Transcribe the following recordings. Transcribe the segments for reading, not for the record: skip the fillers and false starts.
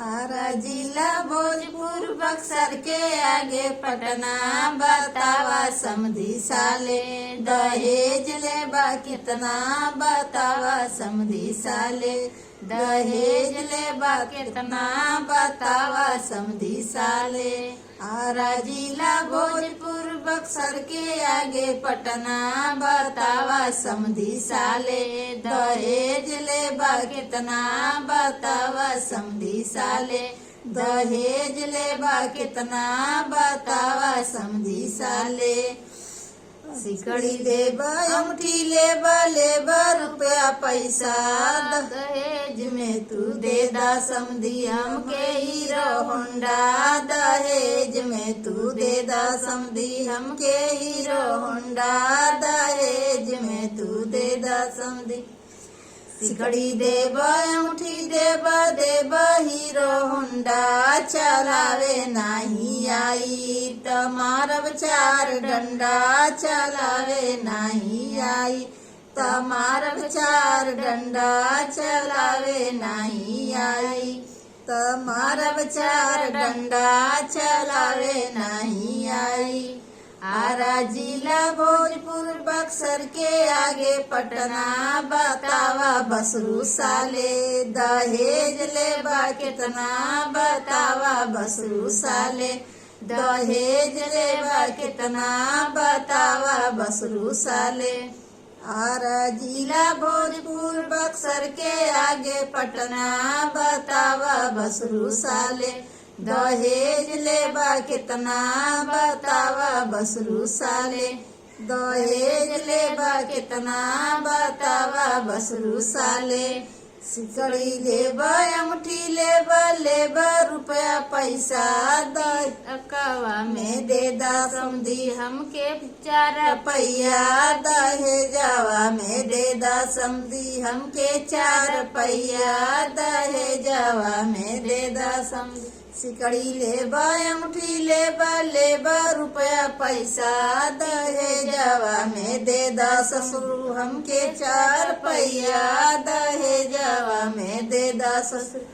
आरा जिला भोजपुर बक्सर के आगे पटना बतावा समधी साले दहेज ले बा कितना बतावा समधी साले दहेज ले बा कितना बतावा समधी साले। आरा जिला भोजपुर बक्सर के आगे पटना बतावा समधी साले दहेज ले बा कितना बतावा समधी साले दहेज ले बा कितना बतावा समधी साले। सिकड़ी लेबा अंगूठी लेबा रुपया पैसा दहेज में तू दे दा समधी हमके हीरो होंडा दहेज में तू दे दा समधी हमके हीरो होंडा दहेज में तू दे दा समधी। सिकड़ी देबा अंगूठी देबा हीरो होंडा चलावे नहीं आई त मारब चार डंडा चलावे नहीं आई त मारब चार डंडा चलावे नहीं आई त मारब चार डंडा चलावे नहीं आई। आरा जिला भोजपुर बक्सर के आगे पटना बतावा बसरू साले दहेज ले बा कितना बतावा बसरू साले दहेज ले बा कितना बतावा बसरू साले। आरा जिला भोजपुर बक्सर के आगे पटना बतावा बसरू साले दहेज ले बा कितना बतावा बसरू साले दहेज ले बा कितना बतावा बसरू साले। सिकड़ी लेबा अंगूठी लेबा रुपया पैसा दकवा में दे दा समधी हमके 4 रुपया दहेजवा में दे दा समधी हमके 4 रुपया दहेजवा में दे दा समधी। सिकड़ी लेबा अंगूठी लेबा रुपया पैसा दहेजवा में दे दा ससुर हमके 4 रुपया दहेजवा में दे दा ससुर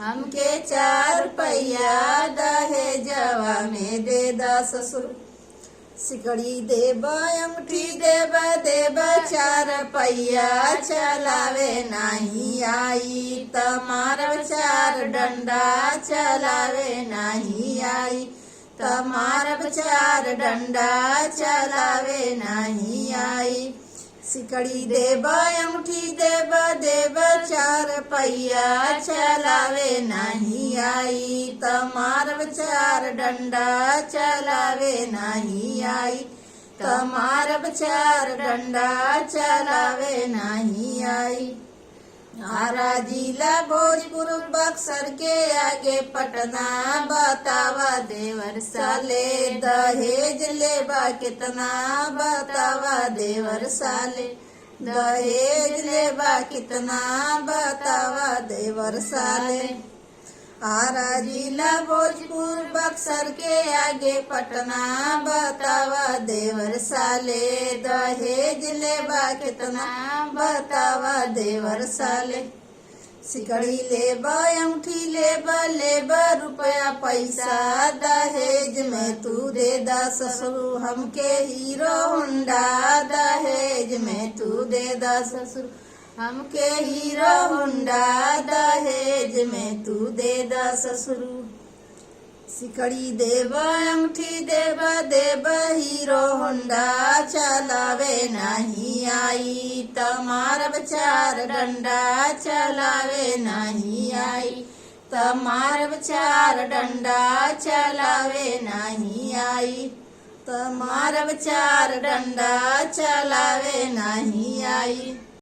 हमके 4 रुपया दहेजवा में दे दा ससुर। सिकड़ी देबा अंगूठी देबा 4 रुपया चलावे नहीं आई त मारब 4 डंडा चलावे नहीं आई त मारब 4 डंडा चलावे नहीं आई। सिकड़ी देबा अंगूठी देबा 4 रुपया चलावे नहीं आई त मारब 4 डंडा चलावे नहीं आई त मारब 4 डंडा चलावे नहीं आई। आरा जिला भोजपुर बक्सर के आगे पटना बतावा देवर साले दहेज ले बा कितना बतावा देवर साले दहेज ले बा कितना बतावा देवर साले। आरा जिला भोजपुर बक्सर के आगे पटना बतावा देवर साले दहेज ले बा कितना बतावा देवर साले। सिकड़ी लेबा अंगूठी लेबा रुपया पैसा दहेज में तू दे दा ससुर हमके हीरो होंडा दहेज में तू दे दा ससुर हमके हीरो होंडा दहेज में तू दे दा ससुर। सिकड़ी देबा अंगूठी देबा हीरो होंडा चलावे नहीं आई त मारब 4 डंडा चलावे नहीं आई त मारब 4 डंडा चलावे नहीं आई त मारब 4 डंडा चलावे नहीं आई।